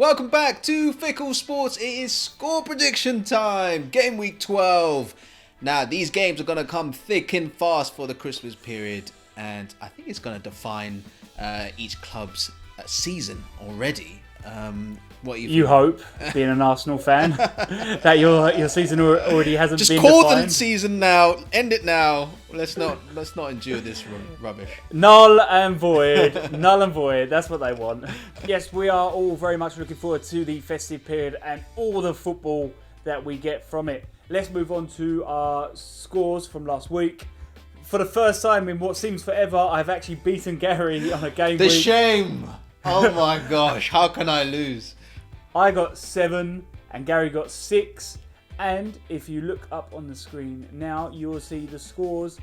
Welcome back to Fickle Sports. It is score prediction time. Game week 12. Now, these games are going to come thick and fast for the Christmas period. And I think it's going to define each club's season already. What you hope, being an Arsenal fan, that your season already hasn't just been call defined. the season now. End it now. Let's not endure this rubbish. Null and void. Null and void. That's what they want. Yes, we are all very much looking forward to the festive period and all the football that we get from it. Let's move on to our scores from last week. For the first time in what seems forever, I've actually beaten Gary on a game The week. shame. Oh my gosh. How can I lose? I got 7 and Gary got 6. And if you look up on the screen now, you will see the scores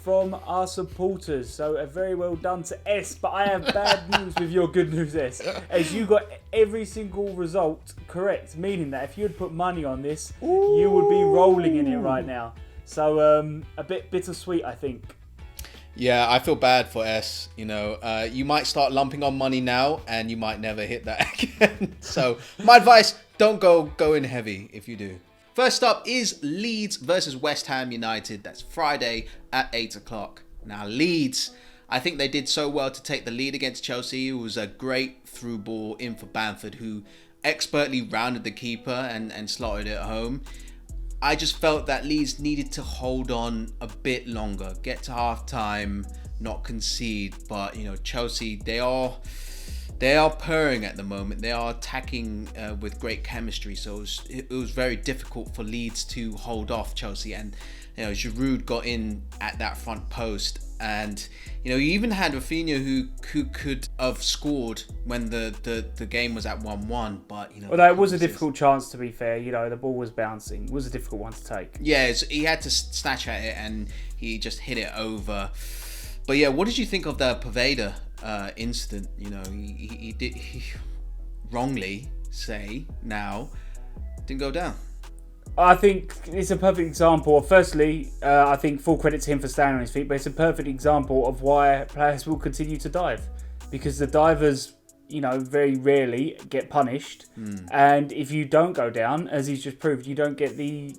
from our supporters. So a very well done to S. But I have bad news with your good news, S. As you got every single result correct. Meaning that if you had put money on this, you would be rolling in it right now. So a bit bittersweet, I think. Yeah, I feel bad for S. You know, you might start lumping on money now, and you might never hit that again. So, my advice: don't go in heavy if you do. First up is Leeds versus West Ham United. That's Friday at 8 o'clock. Now, Leeds, I think they did so well to take the lead against Chelsea. It was a great through ball in for Bamford, who expertly rounded the keeper and slotted it home. I just felt that Leeds needed to hold on a bit longer, get to half time, not concede. But you know, Chelsea, they are purring at the moment. They are attacking with great chemistry. So it was very difficult for Leeds to hold off Chelsea. And you know, Giroud got in at that front post, and you know, you even had Rafinha who could have scored when the game was at 1-1. But you know, well, that was a difficult chance, to be fair. You know, the ball was bouncing. It was a difficult one to take. Yeah, he had to snatch at it, and he just hit it over. But yeah, what did you think of the Poveda incident? You know, he did wrongly say now didn't go down. I think it's a perfect example. Firstly, I think full credit to him for standing on his feet, but it's a perfect example of why players will continue to dive, because the divers, you know, very rarely get punished, and if you don't go down, as he's just proved, you don't get the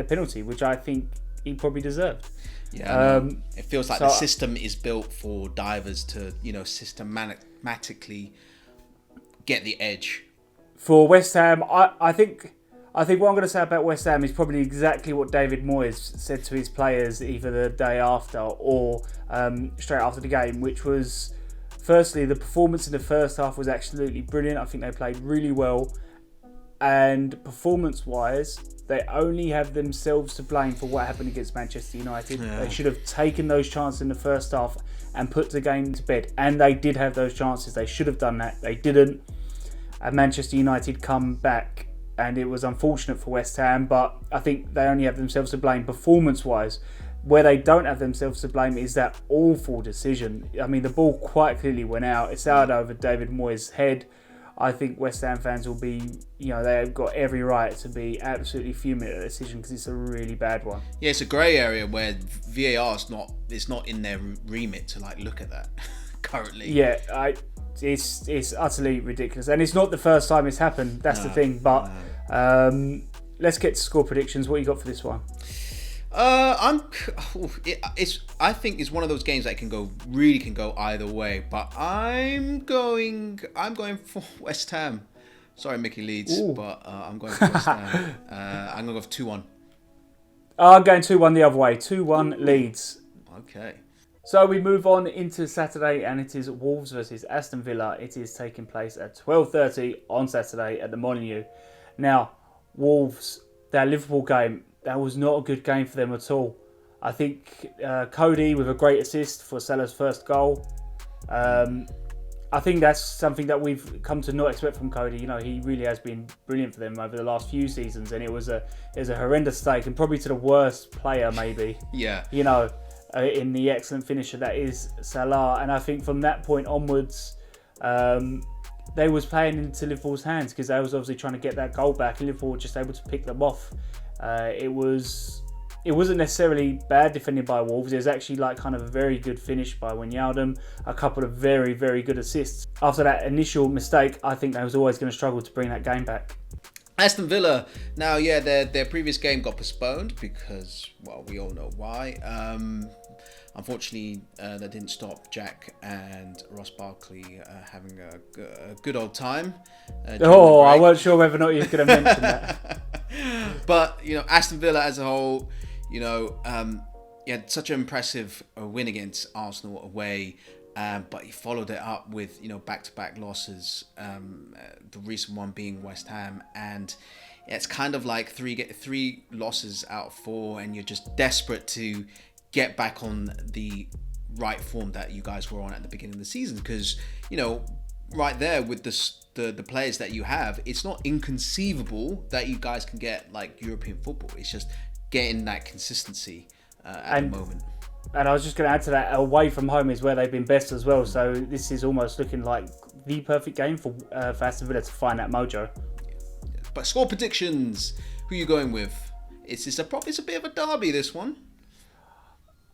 penalty, which I think he probably deserved. Yeah, it feels like the system is built for divers to, you know, systematically get the edge. For West Ham, I think what I'm going to say about West Ham is probably exactly what David Moyes said to his players either the day after or straight after the game, which was, firstly, the performance in the first half was absolutely brilliant. I think they played really well. And performance-wise, they only have themselves to blame for what happened against Manchester United. Yeah. They should have taken those chances in the first half and put the game to bed. And they did have those chances. They should have done that. They didn't. And Manchester United come back. And it was unfortunate for West Ham, but I think they only have themselves to blame performance-wise. Where they don't have themselves to blame is that awful decision. I mean, the ball quite clearly went out. It's out over David Moyes' head. I think West Ham fans will be, you know, they've got every right to be absolutely fuming at the decision because it's a really bad one. Yeah, it's a grey area where VAR is not in their remit to like look at that currently. Yeah, it's utterly ridiculous, and it's not the first time it's happened. That's the thing. But let's get to score predictions. What you got for this one? I think it's one of those games that can go either way. But I'm going for West Ham. Sorry, Mickey Leeds, but I'm going for West Ham. I'm going to go for 2-1. I'm going 2-1 the other way. 2-1 Leeds. Okay. So we move on into Saturday, and it is Wolves versus Aston Villa. It is taking place at 12:30 on Saturday at the Molineux. Now, Wolves, their Liverpool game, that was not a good game for them at all. I think Cody with a great assist for Salah's first goal. I think that's something that we've come to not expect from Cody. You know, he really has been brilliant for them over the last few seasons, and it was a horrendous stake, and probably to the worst player maybe. Yeah. You know, in the excellent finisher that is Salah, and I think from that point onwards, they was playing into Liverpool's hands because they was obviously trying to get that goal back, and Liverpool were just able to pick them off. It was it wasn't necessarily bad defending by Wolves. It was actually like kind of a very good finish by Wijnaldum. A couple of very, very good assists. After that initial mistake, I think they was always going to struggle to bring that game back. Aston Villa, now, yeah, their previous game got postponed because, well, we all know why. Unfortunately, that didn't stop Jack and Ross Barkley having a good old time. I weren't sure whether or not you were going to mention that. But, Aston Villa as a whole, he had such an impressive win against Arsenal away. But he followed it up with, back-to-back losses. The recent one being West Ham, and it's kind of like three losses out of 4, and you're just desperate to get back on the right form that you guys were on at the beginning of the season. Because right there with the players that you have, it's not inconceivable that you guys can get like European football. It's just getting that consistency at the moment. And I was just going to add to that, away from home is where they've been best as well. So this is almost looking like the perfect game for Aston Villa to find that mojo. But score predictions, who are you going with? It's a bit of a derby, this one.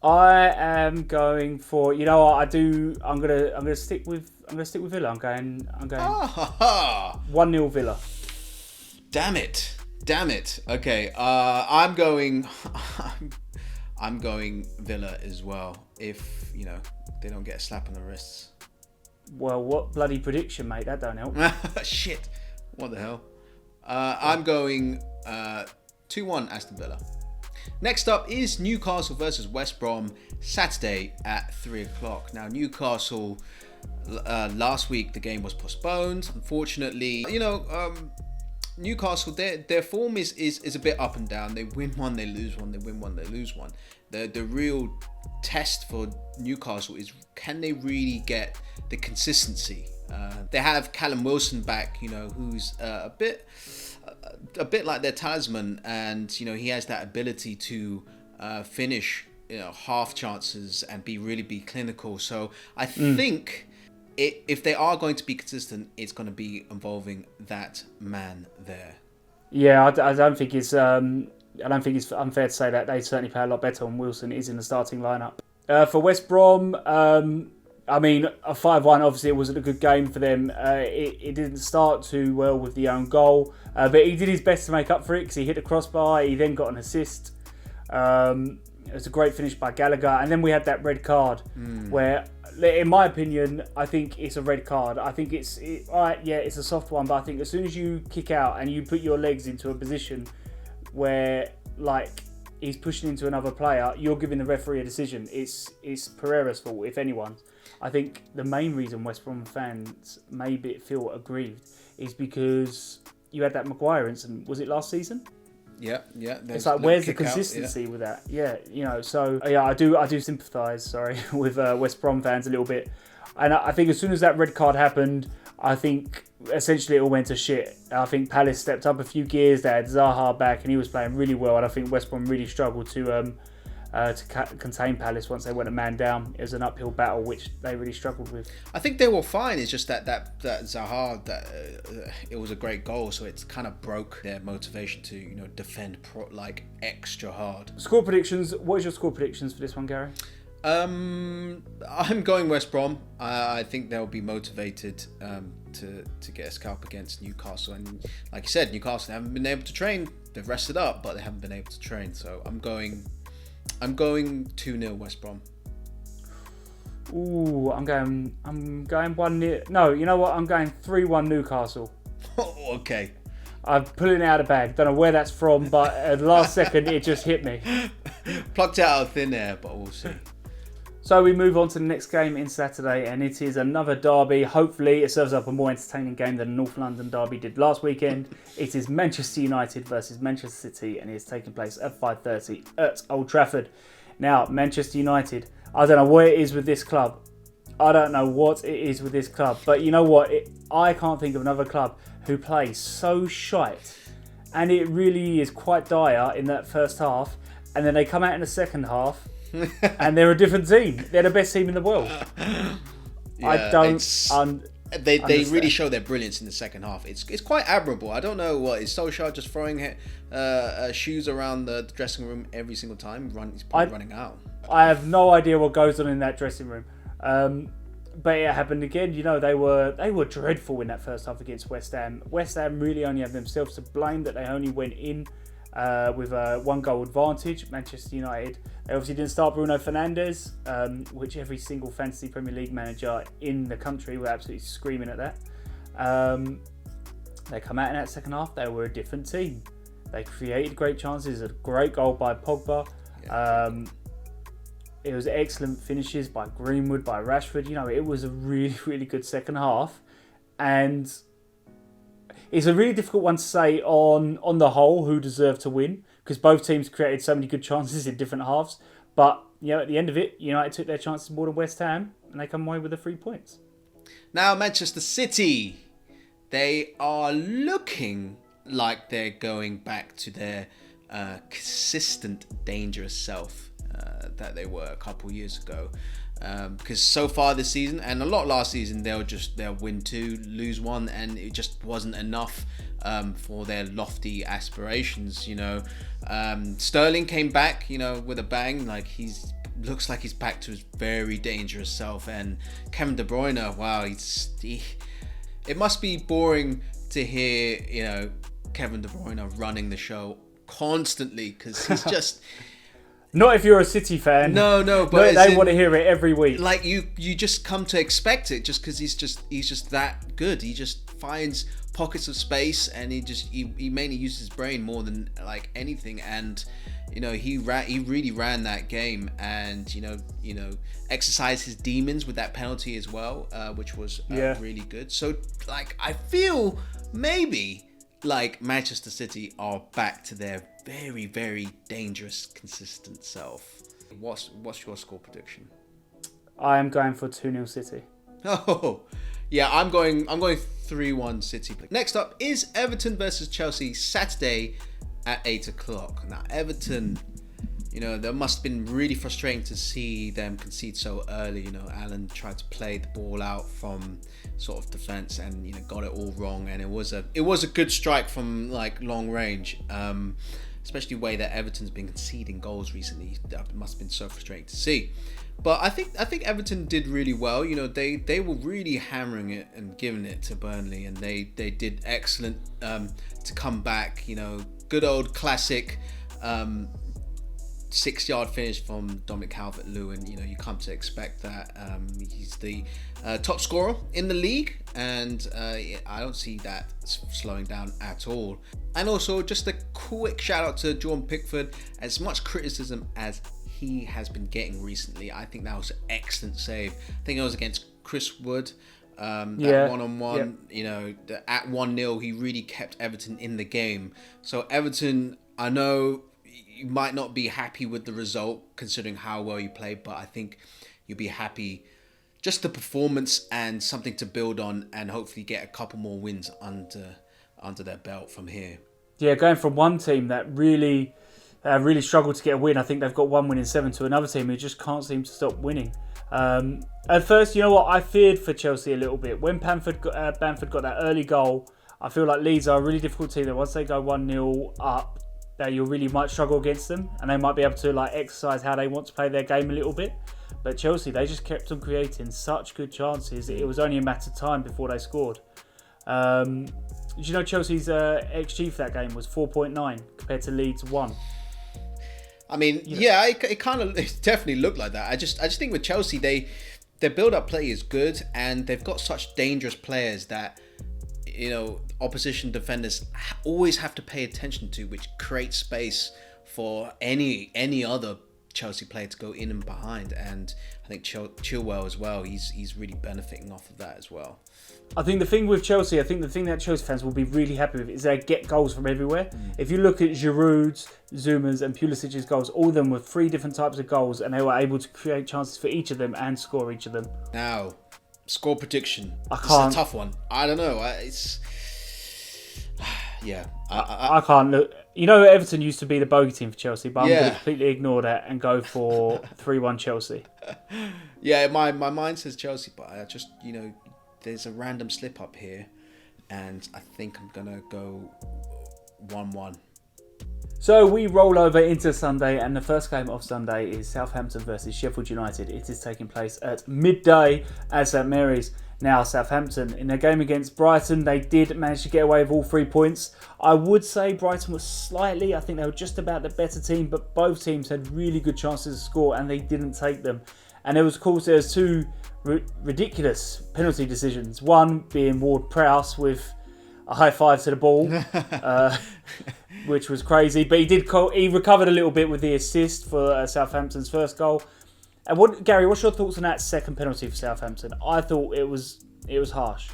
I am going for, I'm gonna stick with Villa. I'm going 1-0 Villa. Damn it. Okay, I'm going Villa as well, if, they don't get a slap on the wrists. Well, what bloody prediction, mate? That don't help. Shit. What the hell? I'm going 2-1 Aston Villa. Next up is Newcastle versus West Brom, Saturday at 3 o'clock. Now, Newcastle, last week the game was postponed, unfortunately. Newcastle, their form is a bit up and down. They win one, they lose one. They win one, they lose one. The real test for Newcastle is, can they really get the consistency? They have Callum Wilson back, who's a bit like their talisman, and he has that ability to finish half chances and be clinical. So I think if they are going to be consistent, it's going to be involving that man there. Yeah, I don't think it's unfair to say that. They certainly play a lot better when Wilson is in the starting lineup. For West Brom, a 5-1, obviously it wasn't a good game for them. It didn't start too well with the own goal, but he did his best to make up for it because he hit the crossbar. He then got an assist. It was a great finish by Gallagher, and then we had that red card where, in my opinion, I think it's a red card. I think it's a soft one, but I think as soon as you kick out and you put your legs into a position where he's pushing into another player, you're giving the referee a decision. It's Pereira's fault, if anyone's. I think the main reason West Brom fans maybe feel aggrieved is because you had that Maguire incident. Was it last season? Yeah. It's like, where's the consistency with that? Yeah, so I do sympathise, with West Brom fans a little bit. And I think as soon as that red card happened, I think essentially it all went to shit. I think Palace stepped up a few gears. They had Zaha back and he was playing really well. And I think West Brom really struggled to contain Palace once they went a man down. It was an uphill battle which they really struggled with. I think they were fine. It's just that Zaha, it was a great goal, so it kind of broke their motivation to defend extra hard. Score predictions. What is your score predictions for this one, Gary? I'm going West Brom. I think they'll be motivated to get a scalp against Newcastle, and like you said, Newcastle haven't been able to train. They've rested up, but they haven't been able to train. So I'm going 2-0 West Brom. Ooh, I'm going 1-0. No, you know what? I'm going 3-1 Newcastle. Okay. I'm pulling it out of the bag. Don't know where that's from, but at the last second it just hit me. Plucked it out of thin air, but we'll see. So we move on to the next game in Saturday, and it is another derby. Hopefully it serves up a more entertaining game than the North London derby did last weekend. It is Manchester United versus Manchester City, and it is taking place at 5:30 at Old Trafford. Now, Manchester United, I don't know what it is with this club. But you know what? I can't think of another club who plays so shite. And it really is quite dire in that first half. And then they come out in the second half and they're a different team. They're the best team in the world. Yeah, They really show their brilliance in the second half. It's quite admirable. I don't know what is Solskjaer just throwing shoes around the dressing room every single time. He's probably running out. I have no idea what goes on in that dressing room. But it happened again. You know, they were dreadful in that first half against West Ham. West Ham really only have themselves to blame that they only went in with a 1-goal advantage. Manchester United, they obviously didn't start Bruno Fernandes, which every single fantasy Premier League manager in the country were absolutely screaming at that. They come out in that second half, they were a different team. They created great chances, a great goal by Pogba. It was excellent finishes by Greenwood, by Rashford. You know, it was a really, really good second half. And it's a really difficult one to say on the whole who deserved to win, because both teams created so many good chances in different halves. But, you know, at the end of it, United took their chances more than West Ham, and they come away with the 3 points. Now, Manchester City, they are looking like they're going back to their consistent, dangerous self that they were a couple years ago. Because so far this season, and a lot last season, they'll win 2, lose 1, and it just wasn't enough for their lofty aspirations. You know, Sterling came back, you know, with a bang. Like looks like he's back to his very dangerous self. And Kevin De Bruyne, wow, it must be boring to hear, you know, Kevin De Bruyne running the show constantly, because he's just. Not if you're a City fan. No, but they want to hear it every week. Like you just come to expect it, just because he's just that good. He just finds pockets of space, and he mainly uses his brain more than like anything. And you know, he really ran that game, and you know exercised his demons with that penalty as well, which was really good. So like I feel maybe like Manchester City are back to their very, very dangerous, consistent self. What's your score prediction? I am going for 2-0 City. Oh, yeah, I'm going 3-1 City. Next up is Everton versus Chelsea, Saturday at 8 o'clock. Now, Everton, you know, that must have been really frustrating to see them concede so early. You know, Alan tried to play the ball out from sort of defense, and you know, got it all wrong. And it was a good strike from like long range. Especially the way that Everton's been conceding goals recently. That must have been so frustrating to see. But I think Everton did really well. You know, they were really hammering it and giving it to Burnley, and they did excellent to come back. You know, good old classic 6-yard finish from Dominic Calvert-Lewin. You know, you come to expect that. He's the top scorer in the league, and I don't see that slowing down at all. And also, just a quick shout out to Jordan Pickford. As much criticism as he has been getting recently, I think that was an excellent save. I think it was against Chris Wood. That one-on-one, you know, at 1-0, he really kept Everton in the game. So Everton, I know you might not be happy with the result considering how well you played, but I think you'll be happy just the performance and something to build on, and hopefully get a couple more wins under their belt from here. Yeah, going from one team that really struggled to get a win, I think they've got 1 win in 7, to another team who just can't seem to stop winning. At first, you know what, I feared for Chelsea a little bit. When Bamford got that early goal, I feel like Leeds are a really difficult team that once they go 1-0 up, that you really might struggle against them, and they might be able to like exercise how they want to play their game a little bit. But Chelsea, they just kept on creating such good chances. It was only a matter of time before they scored. Did you know Chelsea's XG for that game was 4.9 compared to Leeds 1? I mean, yeah, it definitely looked like that. I just think with Chelsea, their build-up play is good, and they've got such dangerous players that, you know, opposition defenders always have to pay attention to, which creates space for any other Chelsea player to go in and behind. And I think Chilwell as well, he's really benefiting off of that as well. I think the thing with Chelsea, the thing that Chelsea fans will be really happy with is they get goals from everywhere. If you look at Giroud's, Zuma's and Pulisic's goals, all of them were 3 different types of goals, and they were able to create chances for each of them and score each of them. Now, score prediction. It's a tough one. I don't know. I can't look. You know, Everton used to be the bogey team for Chelsea, but I'm going to completely ignore that and go for 3-1 Chelsea. Yeah, my mind says Chelsea, but I just, you know, there's a random slip up here, and I think I'm gonna go 1-1. So we roll over into Sunday, and the first game of Sunday is Southampton versus Sheffield United. It is taking place at midday at St Mary's. Now, Southampton, in their game against Brighton, they did manage to get away with all 3 points. I would say Brighton was I think they were just about the better team, but both teams had really good chances to score, and they didn't take them. And there was, of course, there's two ridiculous penalty decisions. One being Ward-Prowse with a high five to the ball, which was crazy. But he recovered a little bit with the assist for Southampton's first goal. And Gary, what's your thoughts on that second penalty for Southampton? I thought it was harsh.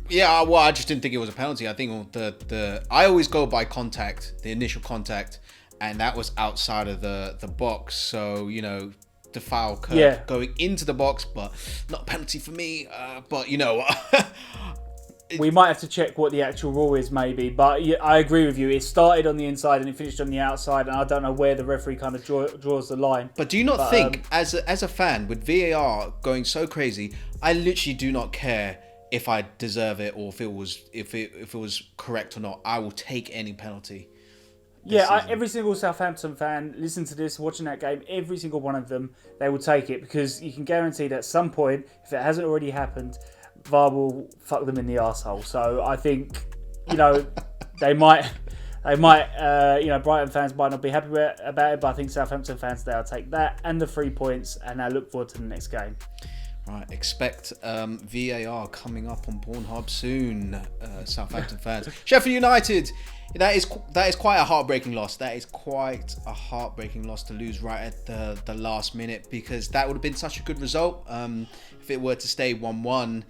Yeah, well, I just didn't think it was a penalty. I think I always go by contact, the initial contact, and that was outside of the box. So, you know, the foul going into the box, but not a penalty for me. But, you know... We might have to check what the actual rule is, maybe. But I agree with you. It started on the inside and it finished on the outside, and I don't know where the referee kind of draws the line. But do you not think, as a fan, with VAR going so crazy, I literally do not care if I deserve it or if it was correct or not. I will take any penalty. Yeah, every single Southampton fan, listen to this, watching that game, every single one of them, they will take it, because you can guarantee that at some point, if it hasn't already happened, VAR will fuck them in the arsehole. So I think, you know, they might, Brighton fans might not be happy about it, but I think Southampton fans, they'll take that and the 3 points, and I look forward to the next game. Right, expect VAR coming up on Pornhub soon, Southampton fans. Sheffield United, that is quite a heartbreaking loss. That is quite a heartbreaking loss to lose right at the last minute, because that would have been such a good result if it were to stay 1-1.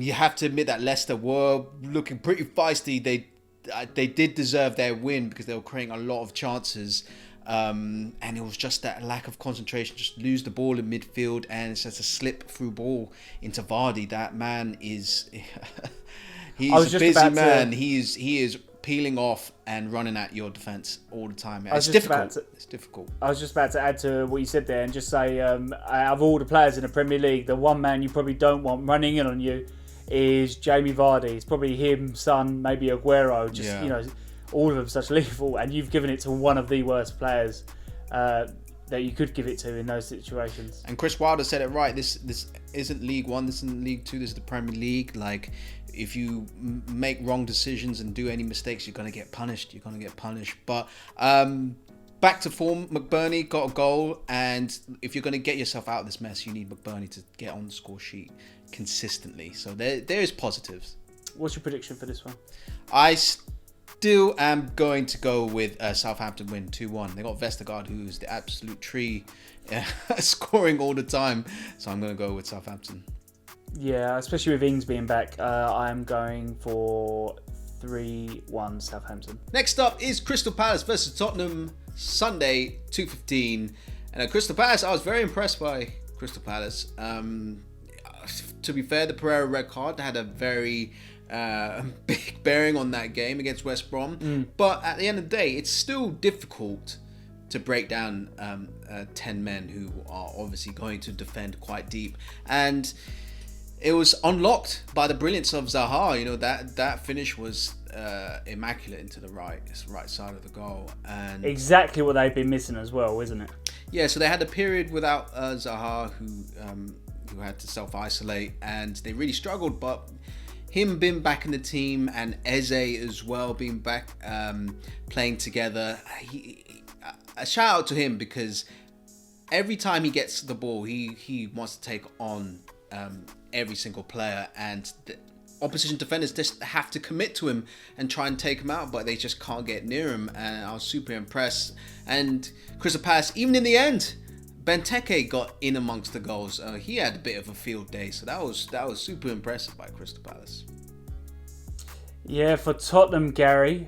You have to admit that Leicester were looking pretty feisty. They did deserve their win because they were creating a lot of chances. And it was just that lack of concentration, just lose the ball in midfield, and it's just a slip through ball into Vardy. That man is he's a busy man. He is peeling off and running at your defence all the time. It's difficult. It's difficult. I was just about to add to what you said there and just say, out of all the players in the Premier League, the one man you probably don't want running in on you is Jamie Vardy. It's probably him, Son, maybe Aguero. You know, all of them such lethal, and you've given it to one of the worst players that you could give it to in those situations. And Chris Wilder said it right. This isn't League One. This isn't League Two. This is the Premier League. Like, if you make wrong decisions and do any mistakes, you're gonna get punished. But back to form. McBurney got a goal, and if you're gonna get yourself out of this mess, you need McBurney to get on the score sheet consistently. So there is positives. What's your prediction for this one? I still am going to go with Southampton win 2-1. They got Vestergaard, who's the absolute tree, scoring all the time. So I'm going to go with Southampton. Yeah, especially with Ings being back, I'm going for 3-1 Southampton. Next up is Crystal Palace versus Tottenham, Sunday, 2:15. And at Crystal Palace, I was very impressed by Crystal Palace. To be fair, the Pereira red card had a very big bearing on that game against West Brom. But at the end of the day, it's still difficult to break down 10 men who are obviously going to defend quite deep. And it was unlocked by the brilliance of Zaha. You know, that finish was immaculate into the right side of the goal. And exactly what they've been missing as well, isn't it? Yeah, so they had a period without Zaha, who had to self-isolate, and they really struggled. But him being back in the team, and Eze as well being back playing together, a shout out to him, because every time he gets the ball, he wants to take on every single player, and the opposition defenders just have to commit to him and try and take him out, but they just can't get near him. And I was super impressed. And Crystal Palace, even in the end, Benteke got in amongst the goals. He had a bit of a field day, so that was super impressive by Crystal Palace. Yeah, for Tottenham, Gary,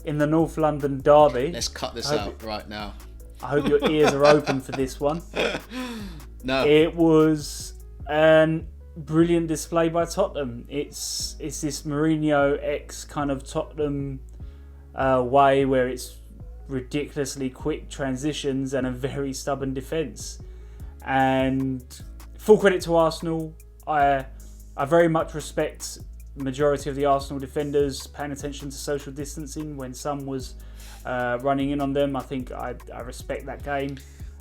in the North London derby. Let's cut this out right now. I hope your ears are open for this one. No, it was a brilliant display by Tottenham. It's this Mourinho X kind of Tottenham way, where it's ridiculously quick transitions and a very stubborn defence. And full credit to Arsenal. I very much respect the majority of the Arsenal defenders paying attention to social distancing when Son was running in on them. I think I respect that game.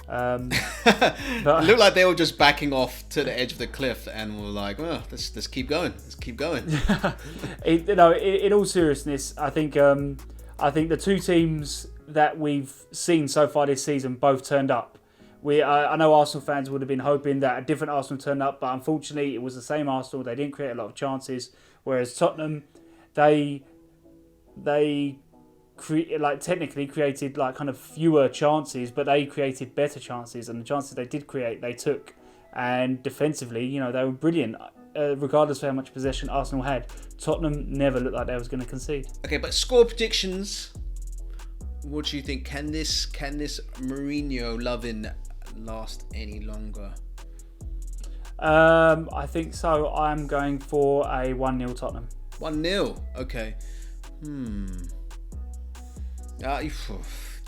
But it looked like they were just backing off to the edge of the cliff and were like, "Oh, let's keep going. Let's keep going." In all seriousness, I think the two teams that we've seen so far this season both turned up. I know Arsenal fans would have been hoping that a different Arsenal turned up, but unfortunately it was the same Arsenal. They didn't create a lot of chances, whereas Tottenham, they technically created like kind of fewer chances, but they created better chances, and the chances they did create, they took. And defensively, they were brilliant. Regardless of how much possession Arsenal had, Tottenham never looked like they was going to concede. Okay, but score predictions. What do you think? Can this Mourinho loving last any longer? I think so. I'm going for a 1-0 Tottenham. 1-0. Okay.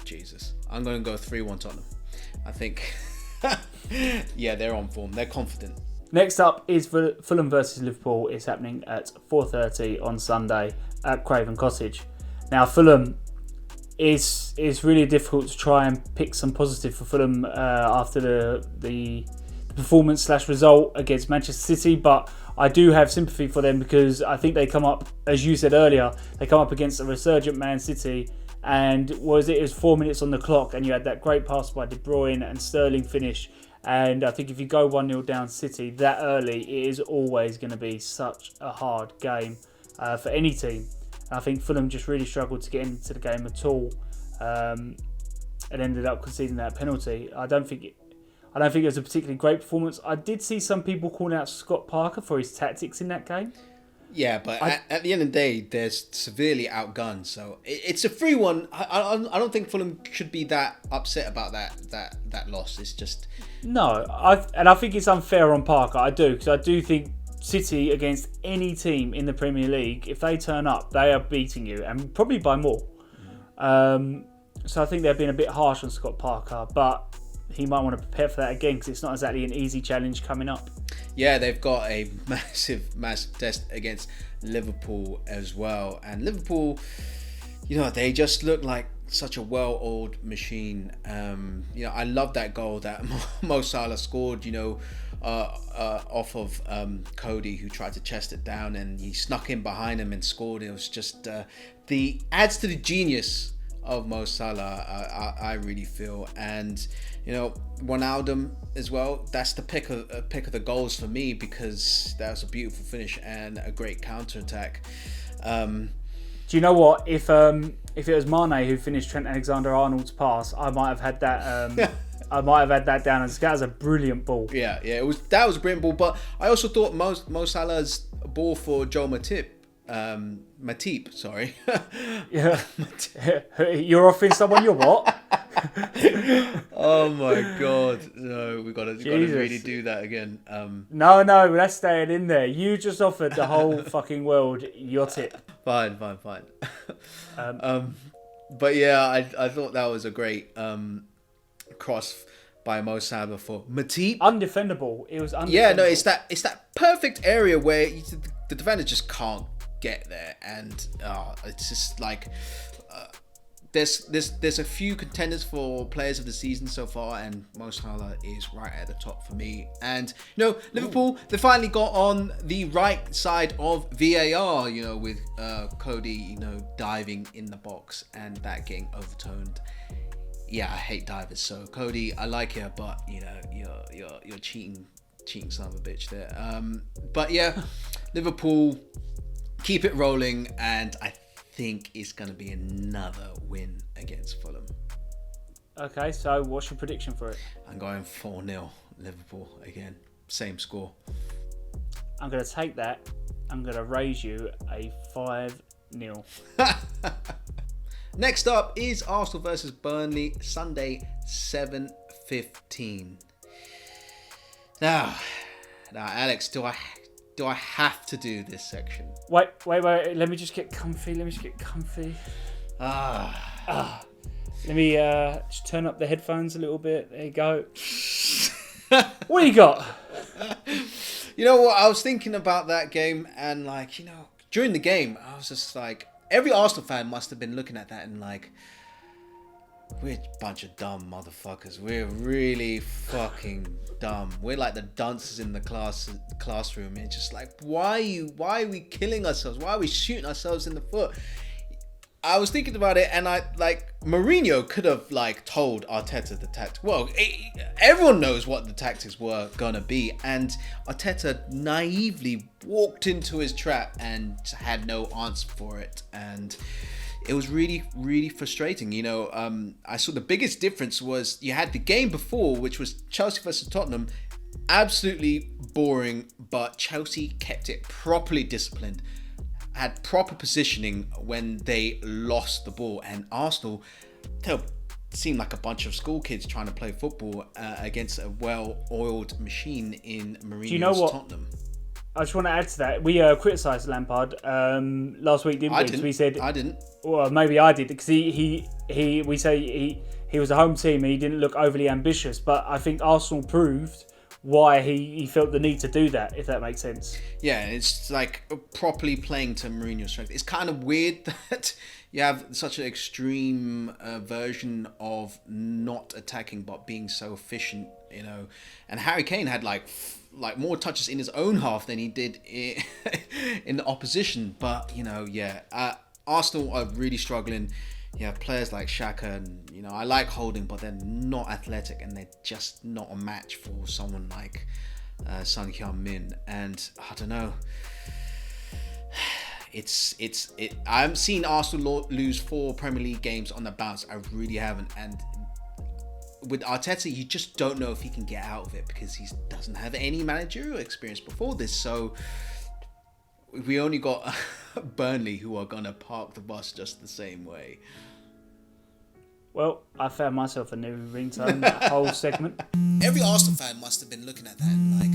Jesus. I'm going to go 3-1 Tottenham. I think. Yeah, they're on form. They're confident. Next up is Fulham versus Liverpool. It's happening at 4:30 on Sunday at Craven Cottage. Now, Fulham is really difficult to try and pick some positive for Fulham after the performance / result against Manchester City, but I do have sympathy for them because I think they come up, as you said earlier, they come up against a resurgent Man City, and it was 4 minutes on the clock and you had that great pass by De Bruyne and Sterling finish, and I think if you go 1-0 down City that early, it is always going to be such a hard game for any team. I think Fulham just really struggled to get into the game at all, and ended up conceding that penalty. I don't think it was a particularly great performance. I did see some people calling out Scott Parker for his tactics in that game. Yeah, but at the end of the day, they're severely outgunned. So it's a 3-1. I don't think Fulham should be that upset about that loss. It's just no. I think it's unfair on Parker. I do, because I do think City against any team in the Premier League, if they turn up, they are beating you, and probably by more. So I think they're being a bit harsh on Scott Parker, but he might want to prepare for that again because it's not exactly an easy challenge coming up. Yeah, they've got a massive test against Liverpool as well. And Liverpool, they just look like such a well-oiled machine. I love that goal that Mo Salah scored, off of Cody, who tried to chest it down, and he snuck in behind him and scored. It was just adds to the genius of Mo Salah, I really feel. And Ronaldo as well, that's the pick of the goals for me, because that was a beautiful finish and a great counter-attack. Do you know what? If it was Mane who finished Trent Alexander-Arnold's pass, I might have had that. I might have had that down as that was a brilliant ball. Yeah, that was a brilliant ball. But I also thought Mo Salah's ball for Joe Matip, sorry. Yeah, you're offering someone. You're what? Oh my God! No, we gotta really do that again. No, that's staying in there. You just offered the whole fucking world your tip. Fine. But yeah, I thought that was a great cross by Mo Salah for Matip. Undefendable. It was undefendable. Yeah, no, it's that perfect area where the defender just can't get there, and it's just like there's a few contenders for players of the season so far, and Mo Salah is right at the top for me. And Liverpool, they finally got on the right side of VAR, with Cody diving in the box and that getting overturned. Yeah, I hate divers, so Cody, I like you, but you're cheating son of a bitch there. But yeah, Liverpool keep it rolling, and I think it's going to be another win against Fulham. Okay, so what's your prediction for it? I'm going 4-0 Liverpool again. Same score. I'm going to take that. I'm going to raise you a 5-0. Next up is Arsenal versus Burnley, Sunday, 7:15. Now, Alex, do I have to do this section? Wait. Let me just get comfy. Let me just turn up the headphones a little bit. There you go. What you got? You know what? I was thinking about that game, and like, during the game, I was just like, every Arsenal fan must have been looking at that and like, we're a bunch of dumb motherfuckers. We're really fucking dumb. We're like the dunces in the classroom. It's just like, why are we killing ourselves? Why are we shooting ourselves in the foot? I was thinking about it, and Mourinho could have like told Arteta the tactics. Well, everyone knows what the tactics were gonna be, and Arteta naively walked into his trap and had no answer for it, and it was really, really frustrating. I saw the biggest difference was you had the game before, which was Chelsea versus Tottenham, absolutely boring, but Chelsea kept it properly disciplined, had proper positioning when they lost the ball, and Arsenal, they seemed like a bunch of school kids trying to play football against a well-oiled machine in Mourinho's Tottenham. I just want to add to that. We criticised Lampard last week, didn't we? Didn't. We said I didn't. Well, maybe I did, because we say he was a home team and he didn't look overly ambitious. But I think Arsenal proved why he felt the need to do that, if that makes sense. Yeah, it's like properly playing to Mourinho's strength. It's kind of weird that you have such an extreme version of not attacking but being so efficient, And Harry Kane had like more touches in his own half than he did in the opposition. But Arsenal are really struggling. You have players like Xhaka, and I like Holding, but they're not athletic, and they're just not a match for someone like Son Heung-min. And I don't know. I haven't seen Arsenal lose 4 Premier League games on the bounce. I really haven't. And with Arteta, you just don't know if he can get out of it, because he doesn't have any managerial experience before this. So we only got Burnley, who are gonna park the bus just the same way. Well, I found myself a new ringtone that whole segment. Every Arsenal fan must have been looking at that and like,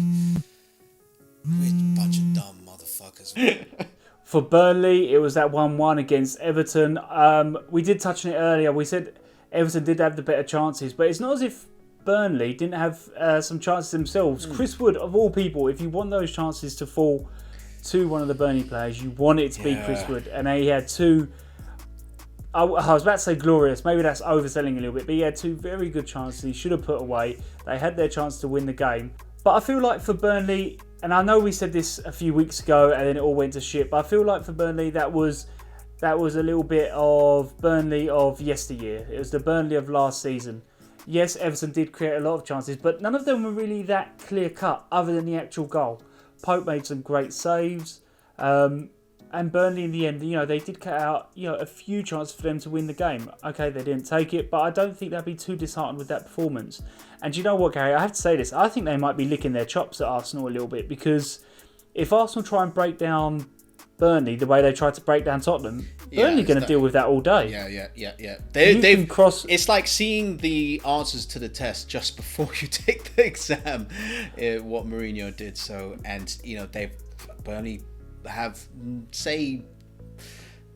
we're a bunch of dumb motherfuckers. For Burnley, it was that 1-1 against Everton. We did touch on it earlier. We said Everton did have the better chances, but it's not as if Burnley didn't have some chances themselves. Chris Wood, of all people, if you want those chances to fall to one of the Burnley players, you want it to be Chris Wood. And he had 2, I was about to say glorious, maybe that's overselling a little bit, but he had 2 very good chances he should have put away. They had their chance to win the game. But I feel like for Burnley, and I know we said this a few weeks ago and then it all went to shit, but I feel like for Burnley that was a little bit of Burnley of yesteryear. It was the Burnley of last season. Yes, Everton did create a lot of chances, but none of them were really that clear cut other than the actual goal. Pope made some great saves. And Burnley in the end, they did cut out, a few chances for them to win the game. Okay, they didn't take it, but I don't think they'd be too disheartened with that performance. And you know what, Gary? I have to say this. I think they might be licking their chops at Arsenal a little bit, because if Arsenal try and break down Burnley the way they tried to break down Tottenham, Burnley going to deal with that all day. Yeah. They've crossed. It's like seeing the answers to the test just before you take the exam. What Mourinho did. So, and Burnley have, say,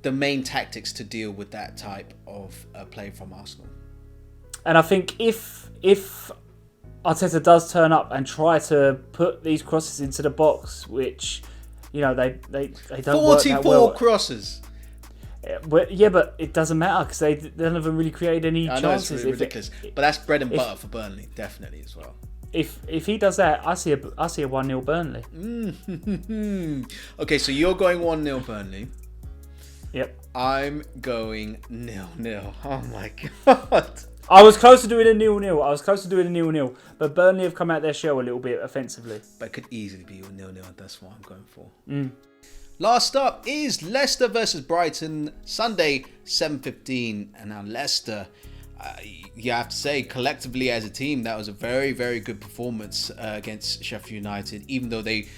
the main tactics to deal with that type of play from Arsenal. And I think if Arteta does turn up and try to put these crosses into the box, which they don't work that well. 44 crosses. But it doesn't matter, because none of them really created any chances. I know, it's really ridiculous, but that's bread and butter for Burnley, definitely as well. If he does that, I see a 1-0 Burnley. Okay, so you're going 1-0 Burnley. Yep. I'm going 0-0. Oh my god. I was close to doing a 0-0. But Burnley have come out their shell a little bit offensively. But it could easily be 0-0. That's what I'm going for. Last up is Leicester versus Brighton, Sunday, 7:15. And now Leicester, you have to say, collectively as a team, that was a very, very good performance against Sheffield United. Even though they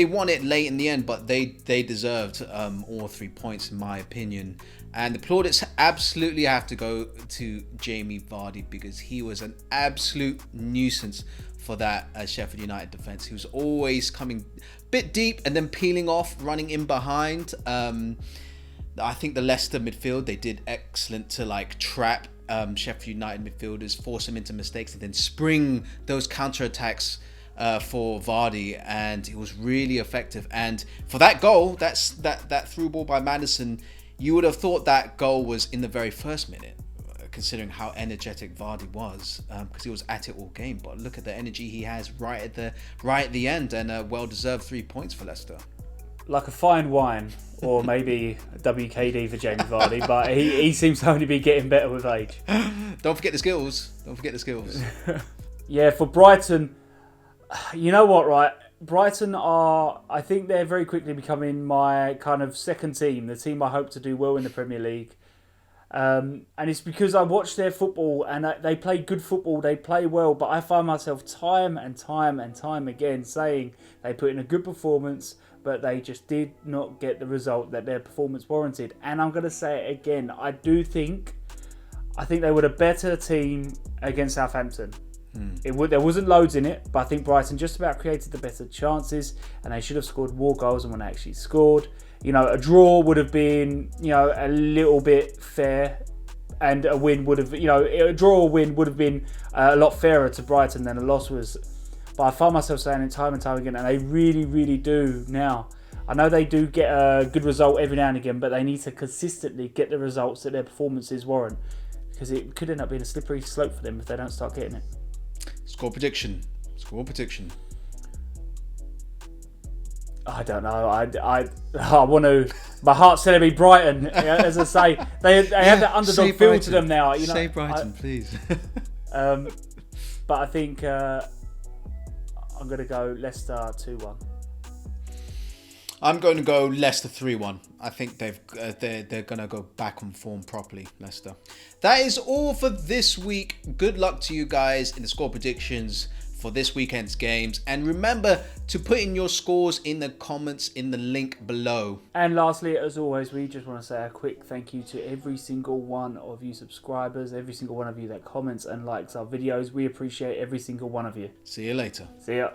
won it late in the end, but they deserved all 3 points in my opinion. And the plaudits absolutely have to go to Jamie Vardy, because he was an absolute nuisance for that Sheffield United defence. He was always coming a bit deep and then peeling off, running in behind. I think the Leicester midfield, they did excellent to trap Sheffield United midfielders, force them into mistakes, and then spring those counter-attacks for Vardy, and it was really effective. And for that goal, that through ball by Maddison, you would have thought that goal was in the very first minute, considering how energetic Vardy was, because he was at it all game. But look at the energy he has right at the end, and a well-deserved 3 points for Leicester. Like a fine wine, or maybe a WKD for James Vardy, but he seems to only be getting better with age. Don't forget the skills. Yeah, for Brighton, you know what, right? Brighton I think they're very quickly becoming my kind of second team, the team I hope to do well in the Premier League. And it's because I watch their football and they play good football, they play well, but I find myself time and time again saying they put in a good performance, but they just did not get the result that their performance warranted. And I'm going to say it again, I think they were a better team against Southampton. There wasn't loads in it, but I think Brighton just about created the better chances, and they should have scored more goals than when they actually scored. A draw would have been, a little bit fair, and a win would have, a draw or win would have been a lot fairer to Brighton than a loss was. But I find myself saying it time and time again, and they really, really do now. I know they do get a good result every now and again, but they need to consistently get the results that their performances warrant, because it could end up being a slippery slope for them if they don't start getting it. Score prediction. I don't know. I want to. My heart's telling me Brighton. As I say, they have that underdog feel to them now. Say Brighton, please. But I think I'm going to go Leicester 2-1. I'm going to go Leicester 3-1. I think they're going to go back on form properly, Leicester. That is all for this week. Good luck to you guys in the score predictions for this weekend's games. And remember to put in your scores in the comments in the link below. And lastly, as always, we just want to say a quick thank you to every single one of you subscribers, every single one of you that comments and likes our videos. We appreciate every single one of you. See you later. See ya.